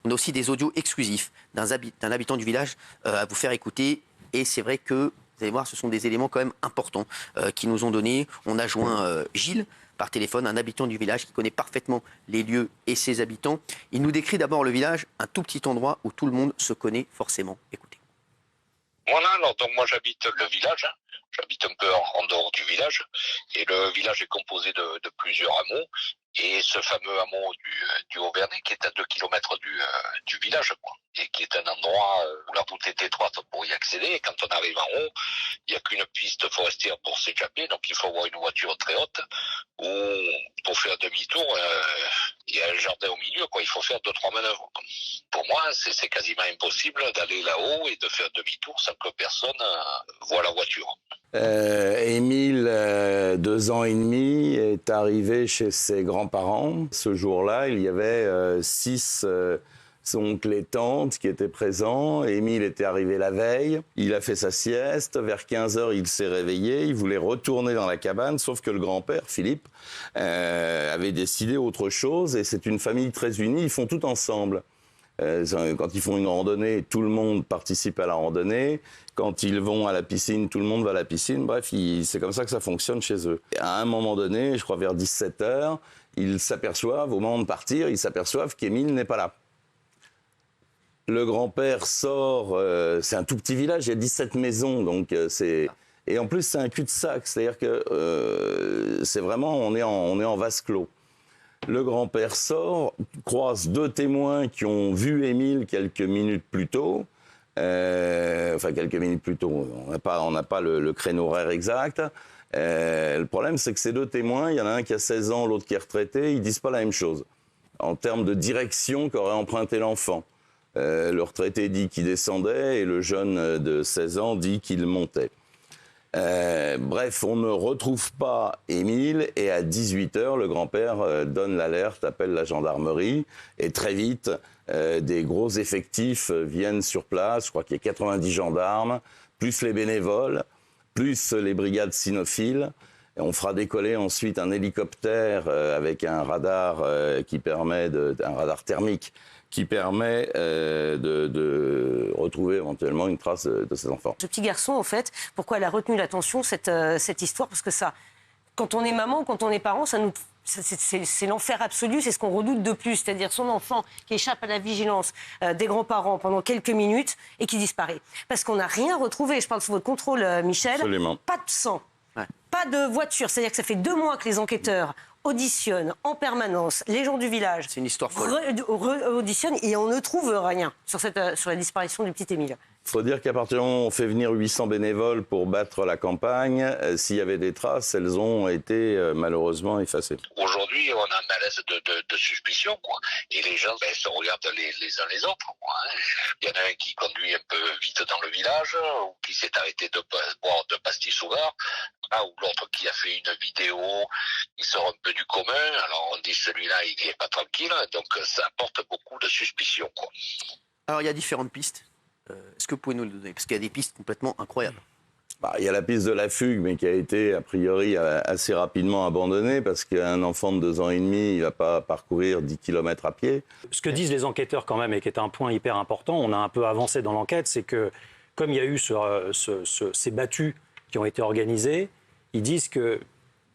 On a aussi des audios exclusifs d'un habitant du village à vous faire écouter. Et c'est vrai que, vous allez voir, ce sont des éléments quand même importants qu'ils nous ont donnés. On a joint Gilles par téléphone, un habitant du village qui connaît parfaitement les lieux et ses habitants. Il nous décrit d'abord le village, un tout petit endroit où tout le monde se connaît forcément. Écoutez. Voilà, alors donc moi j'habite le village, j'habite un peu en dehors du village, et le village est composé de plusieurs hameaux, et ce fameux hameau du Haut-Vernay qui est à 2 kilomètres du village, quoi, et qui est un endroit où la route est étroite pour y accéder, et quand on arrive en haut, il n'y a qu'une piste forestière pour s'échapper, donc il faut avoir une voiture très haute, ou pour faire demi-tour, il y a un jardin au milieu, quoi, il faut faire 2-3 manœuvres, quoi. Pour moi, c'est quasiment impossible d'aller là-haut et de faire demi-tour sans que personne voit la voiture. Émile, 2 ans et demi, est arrivé chez ses grands-parents. Ce jour-là, il y avait 6 oncles et tantes qui étaient présents. Émile était arrivé la veille. Il a fait sa sieste. Vers 15h, il s'est réveillé. Il voulait retourner dans la cabane, sauf que le grand-père, Philippe, avait décidé autre chose. Et c'est une famille très unie. Ils font tout ensemble. Quand ils font une randonnée, tout le monde participe à la randonnée. Quand ils vont à la piscine, tout le monde va à la piscine. Bref, c'est comme ça que ça fonctionne chez eux. Et à un moment donné, je crois vers 17h, ils s'aperçoivent, au moment de partir, ils s'aperçoivent qu'Émile n'est pas là. Le grand-père sort, c'est un tout petit village, il y a 17 maisons, donc c'est... Et en plus, c'est un cul-de-sac, c'est-à-dire que c'est vraiment, on est en vase clos. Le grand-père sort, croise 2 témoins qui ont vu Émile quelques minutes plus tôt. Quelques minutes plus tôt, on n'a pas le créneau horaire exact. Le problème, c'est que ces 2 témoins, il y en a un qui a 16 ans, l'autre qui est retraité, ils disent pas la même chose en termes de direction qu'aurait emprunté l'enfant. Le retraité dit qu'il descendait et le jeune de 16 ans dit qu'il montait. Bref, on ne retrouve pas Émile et à 18h, le grand-père donne l'alerte, appelle la gendarmerie et très vite, des gros effectifs viennent sur place. Je crois qu'il y a 90 gendarmes, plus les bénévoles, plus les brigades cynophiles. Et on fera décoller ensuite un hélicoptère avec un radar un radar thermique qui permet de retrouver éventuellement une trace de ces enfants. Ce petit garçon, en fait, pourquoi elle a retenu l'attention, cette histoire? Parce que ça, quand on est maman, quand on est parent, c'est l'enfer absolu, c'est ce qu'on redoute de plus. C'est-à-dire son enfant qui échappe à la vigilance des grands-parents pendant quelques minutes et qui disparaît. Parce qu'on n'a rien retrouvé. Je parle sous votre contrôle, Michel. Absolument. Pas de sang, pas de voiture. C'est-à-dire que ça fait 2 mois que les enquêteurs auditionnent en permanence les gens du village. C'est une histoire folle. Auditionnent et on ne trouve rien sur la disparition du petit Émile. Il faut dire qu'à partir du moment où on fait venir 800 bénévoles pour battre la campagne, s'il y avait des traces, elles ont été malheureusement effacées. Aujourd'hui, on a un malaise de suspicion, quoi. Et les gens se regardent les uns les autres, quoi, hein. Il y en a un qui conduit un peu vite dans le village, ou qui s'est arrêté de boire 2 pastilles souverains, ou l'autre qui a fait une vidéo qui sort un peu du commun. Alors on dit celui-là, il n'est pas tranquille, donc ça apporte beaucoup de suspicion, quoi. Alors il y a différentes pistes. Est-ce que vous pouvez nous le donner? Parce qu'il y a des pistes complètement incroyables. Il y a la piste de la fugue, mais qui a été, a priori, assez rapidement abandonnée, parce qu'un enfant de 2 ans et demi, il ne va pas parcourir 10 km à pied. Ce que disent les enquêteurs quand même, et qui est un point hyper important, on a un peu avancé dans l'enquête, c'est que, comme il y a eu ces battues qui ont été organisées, ils disent que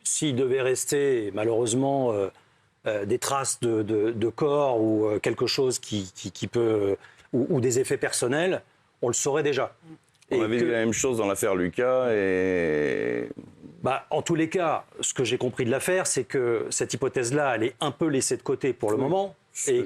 s'il devait rester, malheureusement, des traces de corps ou quelque chose qui peut... ou des effets personnels, on le saurait déjà. On avait vu la même chose dans l'affaire Lucas et... En tous les cas, ce que j'ai compris de l'affaire, c'est que cette hypothèse-là, elle est un peu laissée de côté pour le moment, et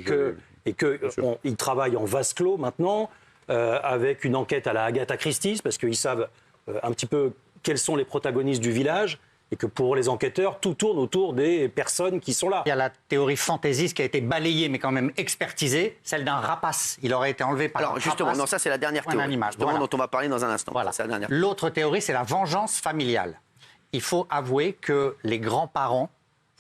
qu'ils travaillent en vase clos maintenant, avec une enquête à la Agatha Christie, parce qu'ils savent un petit peu quels sont les protagonistes du village, et que pour les enquêteurs, tout tourne autour des personnes qui sont là. Il y a la théorie fantaisiste qui a été balayée, mais quand même expertisée, celle d'un rapace. Il aurait été enlevé par un rapace. Alors justement, non, ça c'est la dernière théorie, dont on va parler dans un instant. Voilà. C'est la dernière. L'autre théorie, c'est la vengeance familiale. Il faut avouer que les grands-parents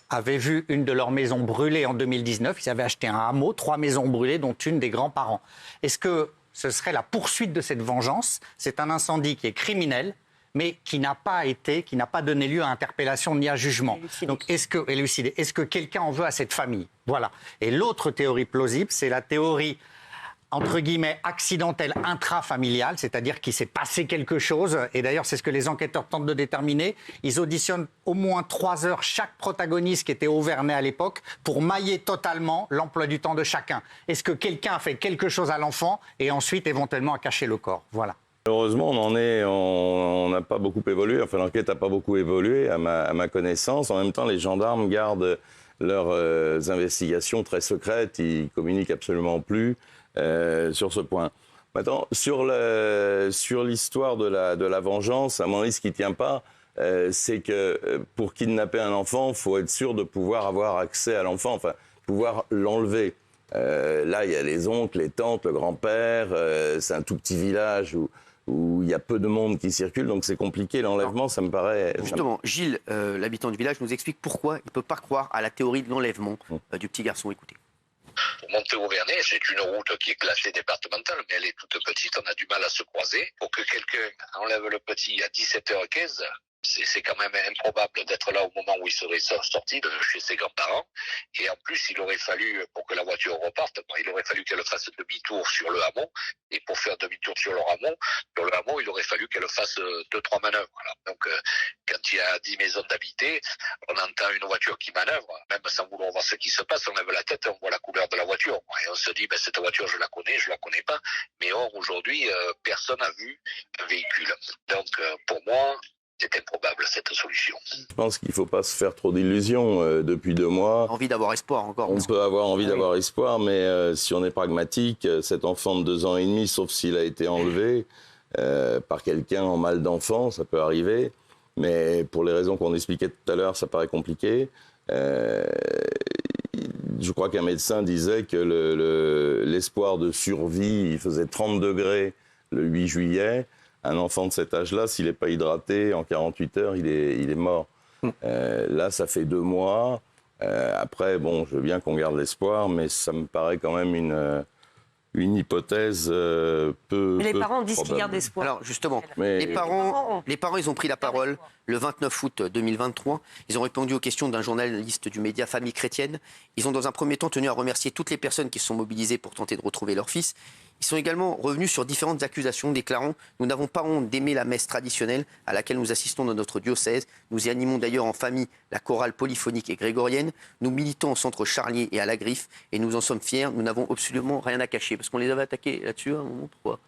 avaient vu une de leurs maisons brûler en 2019. Ils avaient acheté un hameau, 3 maisons brûlées, dont une des grands-parents. Est-ce que ce serait la poursuite de cette vengeance? C'est un incendie qui est criminel, mais qui n'a pas donné lieu à interpellation ni à jugement. Donc, est-ce que quelqu'un en veut à cette famille? Voilà. Et l'autre théorie plausible, c'est la théorie entre guillemets, accidentelle intrafamiliale, c'est-à-dire qu'il s'est passé quelque chose. Et d'ailleurs, c'est ce que les enquêteurs tentent de déterminer. Ils auditionnent au moins 3 heures chaque protagoniste qui était auvernais à l'époque pour mailler totalement l'emploi du temps de chacun. Est-ce que quelqu'un a fait quelque chose à l'enfant et ensuite éventuellement a caché le corps? Voilà. Heureusement, on n'a pas beaucoup évolué. Enfin, l'enquête n'a pas beaucoup évolué, à ma connaissance. En même temps, les gendarmes gardent leurs investigations très secrètes. Ils communiquent absolument plus sur ce point. Maintenant, sur l'histoire de la vengeance, à mon avis, ce qui ne tient pas, c'est que pour kidnapper un enfant, il faut être sûr de pouvoir avoir accès à l'enfant, enfin, pouvoir l'enlever. Là, il y a les oncles, les tantes, le grand-père. C'est un tout petit village où il y a peu de monde qui circule, donc c'est compliqué. L'enlèvement, ça me paraît... Justement, Gilles, l'habitant du village, nous explique pourquoi il ne peut pas croire à la théorie de l'enlèvement du petit garçon. Écoutez. Pour monter au Vernet, c'est une route qui est classée départementale, mais elle est toute petite, on a du mal à se croiser. Pour que quelqu'un enlève le petit à 17h15, c'est quand même improbable d'être là au moment où il serait sorti de chez ses grands-parents. Et en plus, il aurait fallu, pour que la voiture reparte, il aurait fallu qu'elle fasse demi-tour sur le hameau. Et pour faire demi-tour sur le hameau, il aurait fallu qu'elle fasse 2-3 manœuvres. Voilà. Donc, quand il y a 10 maisons d'habités, on entend une voiture qui manœuvre, même sans vouloir voir ce qui se passe, on lève la tête, on voit la couleur de la voiture. Et on se dit, cette voiture, je la connais pas. Mais or, aujourd'hui, personne n'a vu un véhicule. Donc, pour moi, c'est improbable, cette solution. Je pense qu'il ne faut pas se faire trop d'illusions. Depuis 2 mois... Envie d'avoir espoir encore. On peut avoir envie d'avoir espoir, mais si on est pragmatique, cet enfant de 2 ans et demi, sauf s'il a été enlevé par quelqu'un en mal d'enfant, ça peut arriver. Mais pour les raisons qu'on expliquait tout à l'heure, ça paraît compliqué. Je crois qu'un médecin disait que l'espoir de survie, il faisait 30 degrés le 8 juillet. Un enfant de cet âge-là, s'il n'est pas hydraté, en 48 heures, il est mort. Là, ça fait 2 mois. Après, bon, je veux bien qu'on garde l'espoir, mais ça me paraît quand même une hypothèse peu. Mais les parents disent probable. qu'ils gardent espoir. Alors justement, Mais- les parents, ils ont pris la parole le 29 août 2023. Ils ont répondu aux questions d'un journaliste du média Famille Chrétienne. Ils ont dans un premier temps tenu à remercier toutes les personnes qui se sont mobilisées pour tenter de retrouver leur fils. Ils sont également revenus sur différentes accusations, déclarant « Nous n'avons pas honte d'aimer la messe traditionnelle à laquelle nous assistons dans notre diocèse. Nous y animons d'ailleurs en famille la chorale polyphonique et grégorienne. Nous militons au centre Charlier et à la Griffe et nous en sommes fiers. Nous n'avons absolument rien à cacher. » Parce qu'on les avait attaqués là-dessus à un moment, pourquoi ?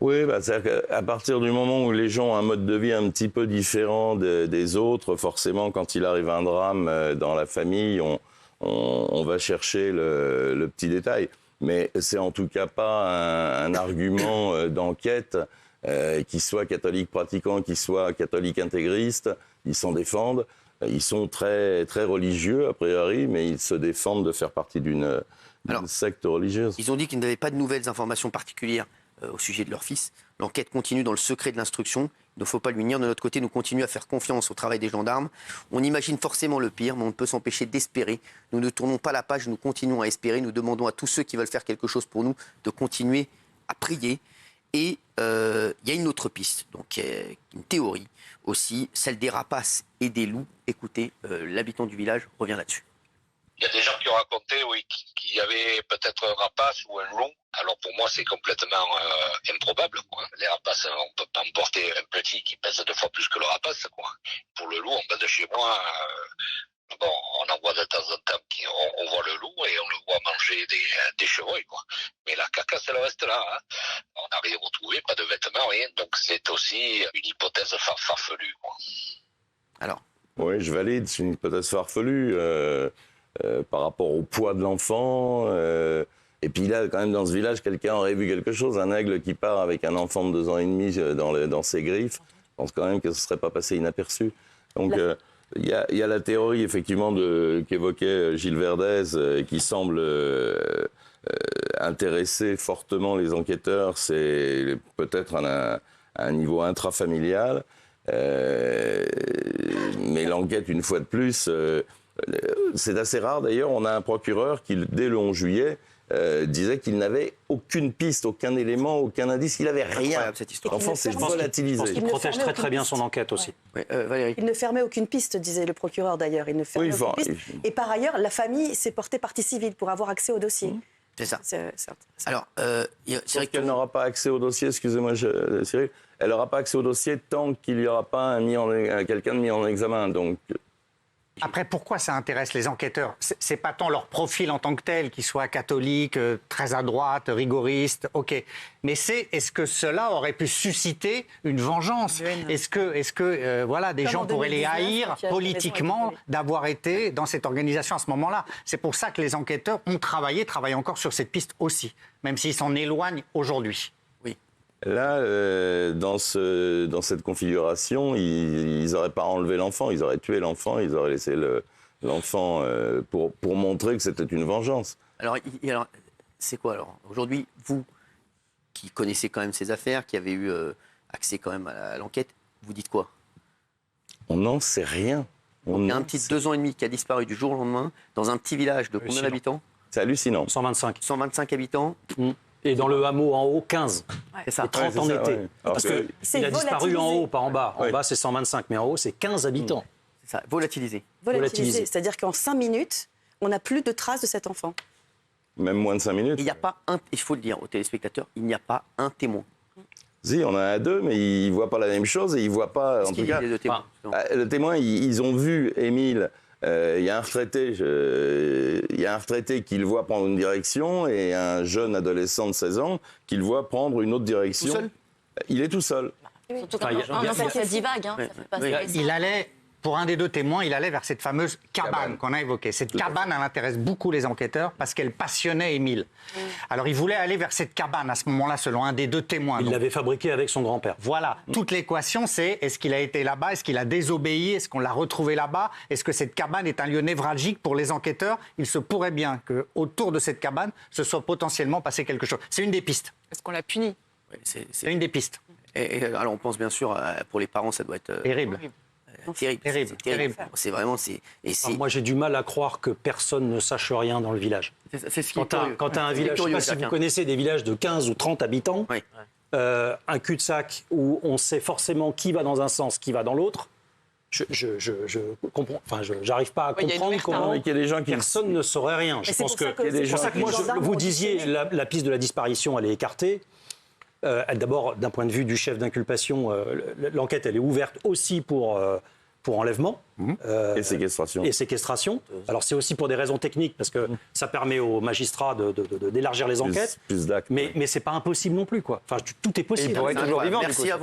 Oui, c'est-à-dire qu'à partir du moment où les gens ont un mode de vie un petit peu différent des autres, forcément, quand il arrive un drame dans la famille, on va chercher le petit détail. Mais c'est en tout cas pas un argument d'enquête qui soit catholique pratiquant, qui soit catholique intégriste. Ils s'en défendent. Ils sont très, très religieux, a priori, mais ils se défendent de faire partie d'une secte religieuse. Ils ont dit qu'ils n'avaient pas de nouvelles informations particulières au sujet de leur fils. L'enquête continue dans le secret de l'instruction. Il ne faut pas lui nier. De notre côté, nous continuons à faire confiance au travail des gendarmes. On imagine forcément le pire, mais on ne peut s'empêcher d'espérer. Nous ne tournons pas la page, nous continuons à espérer. Nous demandons à tous ceux qui veulent faire quelque chose pour nous de continuer à prier. Et il y a une autre piste, donc une théorie aussi, celle des rapaces et des loups. Écoutez, l'habitant du village revient là-dessus. Il y a des gens qui ont raconté, oui, qu'il y avait peut-être un rapace ou un loup. Alors pour moi, c'est complètement improbable, quoi. Les rapaces, on peut pas emporter un petit qui pèse 2 fois plus que le rapace, quoi. Pour le loup, en bas de chez moi, on en voit de temps en temps, on voit le loup et on le voit manger des chevreuils, quoi. Mais la carcasse, elle reste là, hein. On n'a rien retrouvé, pas de vêtements, rien. Donc c'est aussi une hypothèse farfelue, quoi. Alors, Oui, je valide, c'est une hypothèse farfelue par rapport au poids de l'enfant. Et puis là, quand même, dans ce village, quelqu'un aurait vu quelque chose, un aigle qui part avec un enfant de 2 ans et demi dans ses griffes. Je pense quand même que ce ne serait pas passé inaperçu. Donc, il y a la théorie, effectivement, qu'évoquait Gilles Verdez, qui semble intéresser fortement les enquêteurs. C'est peut-être à un niveau intrafamilial. Mais l'enquête, une fois de plus, c'est assez rare. D'ailleurs, on a un procureur qui, dès le 11 juillet, disait qu'il n'avait aucune piste, aucun élément, aucun indice, qu'il n'avait rien. cette histoire. L'enfant s'est Je pense volatilisé. qu'il ne protège fermait très aucune bien son piste. enquête aussi. Ouais, Valérie. Il ne fermait aucune piste, disait le procureur d'ailleurs. Il ne fermait Oui, aucune piste. Et par ailleurs, la famille s'est portée partie civile pour avoir accès au dossier. C'est ça. C'est Alors, c'est vrai que qu'elle n'aura pas accès au dossier, excusez-moi Cyril, elle n'aura pas accès au dossier tant qu'il n'y aura pas quelqu'un de mis en examen. Donc, Après, pourquoi ça intéresse les enquêteurs? C'est pas tant leur profil en tant que tel, qu'ils soient catholiques, très à droite, rigoristes, ok. Mais est-ce que cela aurait pu susciter une vengeance? Est-ce que voilà, des Comme gens en pourraient les 2019, haïr quand il y a politiquement raison, d'avoir été dans cette organisation à ce moment-là? C'est pour ça que les enquêteurs ont travaillé encore sur cette piste aussi, même s'ils s'en éloignent aujourd'hui. là, dans cette configuration, ils n'auraient pas enlevé l'enfant, ils auraient tué l'enfant, ils auraient laissé l'enfant pour montrer que c'était une vengeance. Alors, c'est quoi alors? Aujourd'hui, vous qui connaissez quand même ces affaires, qui avez eu accès quand même à l'enquête, vous dites quoi? On n'en sait rien. Il y a un petit 2 ans et demi qui a disparu du jour au lendemain, dans un petit village de combien d'habitants? C'est hallucinant. 125. 125 habitants. Et dans le hameau en haut, 15. C'est ça. Et 30 Ouais, en c'est ça, été. ouais. Parce Alors qu'il a disparu en haut, pas en bas. En bas, c'est 125, mais en haut, c'est 15 habitants. C'est ça, volatilisé. Volatilisé. C'est-à-dire qu'en 5 minutes, on n'a plus de traces de cet enfant. Même moins de 5 minutes. Il n'y a pas il faut le dire aux téléspectateurs, il n'y a pas un témoin. Si, on a 2, mais ils ne voient pas la même chose et ils ne voient pas, en Est-ce tout qu'il y a cas... des témoins? Le témoin, ils ont vu Émile. Il y a un retraité, qui le voit prendre une direction et un jeune adolescent de 16 ans qui le voit prendre une autre direction. Tout seul? Il est tout seul. Surtout Enfin, quand un enfant, ça divague. Hein, ça fait pas stresser. Il allait, pour un des 2 témoins, il allait vers cette fameuse cabane qu'on a évoquée. Cette cabane, elle intéresse beaucoup les enquêteurs parce qu'elle passionnait Émile. Alors, il voulait aller vers cette cabane à ce moment-là, selon un des 2 témoins. Il Donc, l'avait fabriqué avec son grand-père. voilà, toute l'équation, c'est est-ce qu'il a été là-bas, est-ce qu'il a désobéi, est-ce qu'on l'a retrouvé là-bas, est-ce que cette cabane est un lieu névralgique pour les enquêteurs? Il se pourrait bien qu'autour de cette cabane, se soit potentiellement passé quelque chose. C'est une des pistes. Est-ce qu'on l'a puni? Ouais, C'est une des pistes. et alors on pense bien sûr, pour les parents, ça doit être Terrible. terrible. Terrible, C'est terrible. terrible. C'est vraiment... Enfin, moi, j'ai du mal à croire que personne ne sache rien dans le village. c'est ce qui est Quand curieux. tu as un C'est village, je ne sais curieux, pas si chacun. vous connaissez des villages de 15 ou 30 habitants, Oui. un cul-de-sac où on sait forcément qui va dans un sens, qui va dans l'autre. Je comprends, enfin, j'arrive pas à Oui, il y a une comprendre omerta. comment Il y a des gens qui... personne ne saurait rien. Je c'est pense pour ça que- c'est c'est pour ça que moi, les gendarmes vous ont disiez auditionné. la piste de la disparition, elle est écartée. D'abord, d'un point de vue du chef d'inculpation, l'enquête, elle est ouverte aussi pour enlèvement. Et séquestration. Et séquestration. Alors c'est aussi pour des raisons techniques, parce que ça permet aux magistrats d'élargir les enquêtes. Plus d'actes. Mais c'est pas impossible non plus, quoi. Enfin, tout est possible. pourrait être toujours vivant, du coup, Merci à vous.